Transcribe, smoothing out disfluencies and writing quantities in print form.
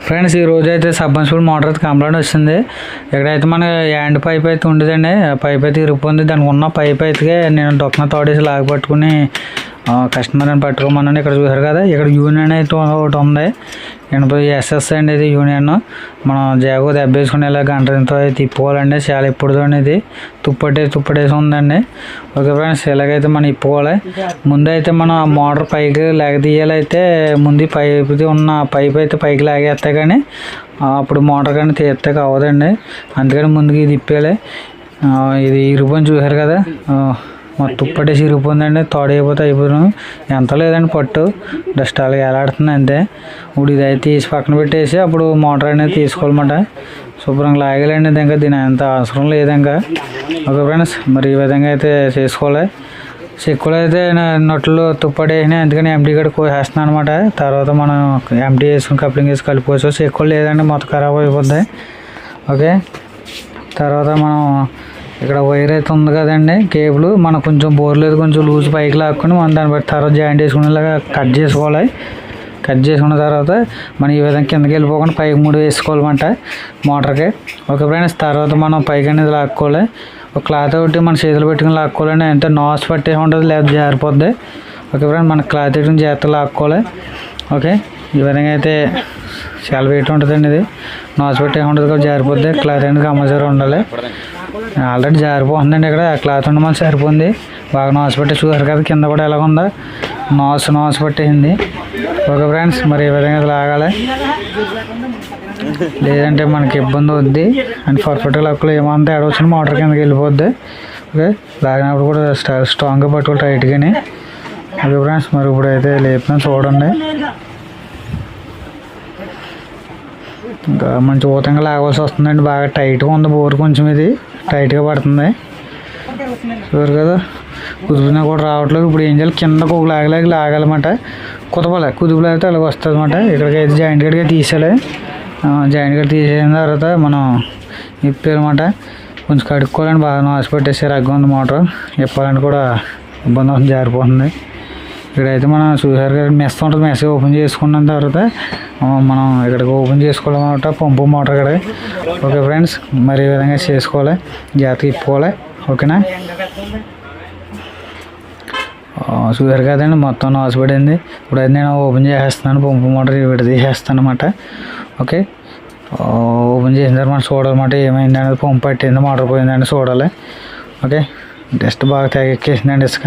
Friends ఈ రోజు అయితే సబ్మర్సిబుల్ మోటార్ అయితే కంప్లైంట్ వచ్చింది. ఎక్కడైతే మన యాండ్ పైప్ అయితే ఉండదండి, ఆ పైప్ అయితే ఇరిగిపోయింది. దానికి ఉన్న పైప్ అయితే నేను డొక్కన తోడేసి లాగి పట్టుకుని కస్టమర్ని పట్టుకోమన్నాను. ఇక్కడ చూసారు కదా, ఇక్కడ యూనియన్ అయితే ఒకటి ఉంది. నేను ఎస్ఎస్ అండి, ఇది యూనియన్. మనం జాగో దెబ్బేసుకునేలా గంటతో అయితే తిప్పుకోవాలండి. చాలా ఇప్పుడు ఇది తుప్పటేసి ఉందండి. ఓకే ఫ్రెండ్స్, ఇలాగైతే మనం ఇప్పుకోవాలి. ముందైతే మనం మోటార్ పైకి లాగ తీయాలైతే ముందు పైపుది ఉన్న పైప్ అయితే పైకి లాగేస్తే కానీ అప్పుడు మోటార్ కానీ తీస్తే కావదండి. అందుకని ముందుకి ఇది తిప్పేయాలి. ఇది ఇరిగిపోయింది చూసారు కదా, మొత్తం తుప్పటేసి ఇరిగిపోయిందండి. తోడైపోతే అయిపోతున్నాం, ఎంత లేదండి పట్టు డస్ట్ అలాగే ఎలాడుతుంది అంతే. ఇప్పుడు ఇది అయితే తీసి పక్కన పెట్టేసి అప్పుడు మోటార్ అనేది తీసుకోవాలన్నమాట. శుభ్రంగా లాగేయాలండి. ఇంకా దీని అంత అవసరం లేదు ఇంకా. ఓకే ఫ్రెండ్స్, మరి ఈ విధంగా అయితే చేసుకోవాలి. చెక్కులు అయితే నట్లు తుప్పడేసినాయి, అందుకని ఎంటీ కూడా కోసేస్తున్నాను అనమాట. తర్వాత మనం ఎంటీ వేసుకుని కప్లింగ్ వేసి కలిపోవచ్చు. చెక్కులు లేదండి, మొత్తం ఖరాబ్ అయిపోద్ది. ఓకే, తర్వాత మనం ఇక్కడ వైర్ అయితే ఉంది కదండి, కేబుల్ మనం కొంచెం బోర్లేదు కొంచెం లూజ్ పైకి లాక్కుని మనం దాన్ని బట్టి తర్వాత జాయింట్ వేసుకునేలాగా కట్ చేసుకోవాలి. కట్ చేసుకున్న తర్వాత మనం ఈ విధంగా కిందకి వెళ్ళిపోకుండా పైకి 3 వేసుకోవాలన్నమాట మోటార్కి. ఓకే ఫ్రెండ్స్, తర్వాత మనం పైకి అనేది లాక్కోవాలి. ఒక క్లాత్ ఒకటి మన చేతులు పెట్టుకుని లాక్కోవాలండి, అంటే నాస్ పట్టేసి ఉంటుంది లేదా జారిపోద్ది. ఓకే ఫ్రెండ్స్, మన క్లాత్ పెట్టుకుని జాగ్రత్తగా లాక్కోవాలి. ఓకే, ఈ విధంగా అయితే చాలా వెయిట్ ఉంటుందండి. ఇది నాస్ పట్టేసి ఉంటుంది కాబట్టి జారిపోద్ది. క్లాత్ అనేది కంపల్సరీ ఉండాలి. ఆల్రెడీ జారిపోతుందండి, ఇక్కడ క్లాత్ ఉండమని సరిపోయింది. బాగా నాసు పట్టి చూసారు కదా, కింద కూడా ఎలాగుందా నాసు పట్టేసింది. ఓకే ఫ్రెండ్స్, మరి ఈ విధంగా లాగాలి, లేదంటే మనకి ఇబ్బంది అవుద్ది. అండ్ పర్ఫెక్ట్గా లక్కులు ఏమంతా ఎడవచ్చిన మోటార్ కిందకి వెళ్ళిపోద్ది. ఓకే, లాగినప్పుడు కూడా స్ట్రాంగ్గా పట్టుకోవాలి టైట్గానే. ఓకే ఫ్రెండ్స్, మరి ఇప్పుడు అయితే లేపుతాను చూడండి. ఇంకా మంచి ఊతంగా లాగవలసి వస్తుందండి. బాగా టైట్గా ఉంది బోర్, కొంచెం ఇది టైట్గా పడుతుంది చూసారు కదా. కుదిపినా కూడా రావట్లేదు. ఇప్పుడు ఏం చేయాలి, కిందకు ఒక లాగాలన్నమాట. కుదుపు లాగితే అలాగ వస్తుంది అన్నమాట. ఇక్కడికి అయితే జాయింట్ గడిగా తీసేయాలి. జాయింట్ గడి తీసేసిన తర్వాత మనం ఇప్పాలన్నమాట. కొంచెం కడుక్కోవాలని బాగా నాసు పెట్టేసి రగ్గ ఉంది మోటార్. ఇప్పాలని కూడా ఇబ్బంది అవుతుంది, జారిపోతుంది. ఇక్కడైతే మనం చూసారు కదా, మెస్ ఉంటుంది. మెస్ ఓపెన్ చేసుకున్న తర్వాత మనం ఇక్కడికి ఓపెన్ చేసుకోవాలన్నమాట, పంపు మోటార్ ఇక్కడ. ఓకే ఫ్రెండ్స్, మరి ఈ విధంగా చేసుకోవాలి, జాగ్రత్తగా ఇప్పుకోవాలి. ఓకేనా, చూసారు కదండి, మొత్తం నాసుపడింది. ఇప్పుడైతే నేను ఓపెన్ చేసేస్తున్నాను, పంపు మోటార్ విడ తీసేస్తాను అనమాట. ఓకే, ఓపెన్ చేసిన తర్వాత మనం చూడాలన్నమాట ఏమైంది అనేది. పంపు పట్టింది, మోటార్ పోయిందని చూడాలి. ఓకే, డస్ట్ బాగా తెగెక్కేసిందండి ఇసుక.